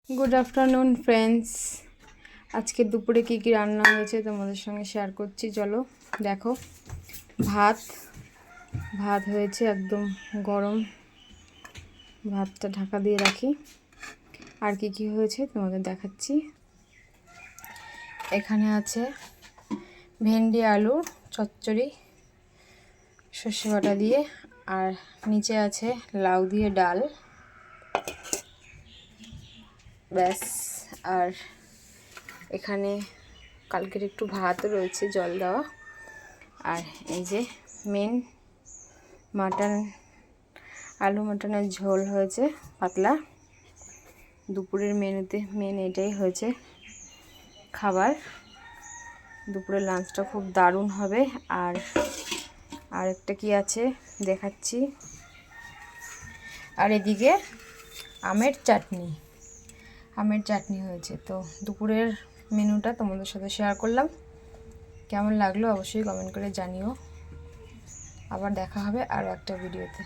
Good afternoon friends. আজকে দুপুরে কি কি রান্না হয়েছে তোমাদের সঙ্গে শেয়ার করছি, চলো দেখো। ভাত ভাত হয়েছে, একদম গরম ভাতটা ঢাকা দিয়ে রাখি। আর কি কি হয়েছে তোমাদের দেখাচ্ছি। এখানে আছে ভেন্ডি আলু চচ্চড়ি সর্ষে বাটা দিয়ে, আর নিচে আছে লাউ দিয়ে ডাল, ব্যাস। আর এখানে কালকের একটু ভাত রয়েছে জল দেওয়া। আর এই যে মেন মাটন, আলু মাটনের ঝোল হয়েছে পাতলা। দুপুরের মেনুতে মেন এটাই হয়েছে খাবার। দুপুরের লাঞ্চটা খুব দারুণ হবে। আর একটা কি আছে দেখাচ্ছি। আর এদিকে আমের চাটনি হয়েছে। তো দুপুরের মেনুটা তোমাদের সাথে শেয়ার করলাম। কেমন লাগলো অবশ্যই কমেন্ট করে জানিও। আবার দেখা হবে আরও একটা ভিডিওতে।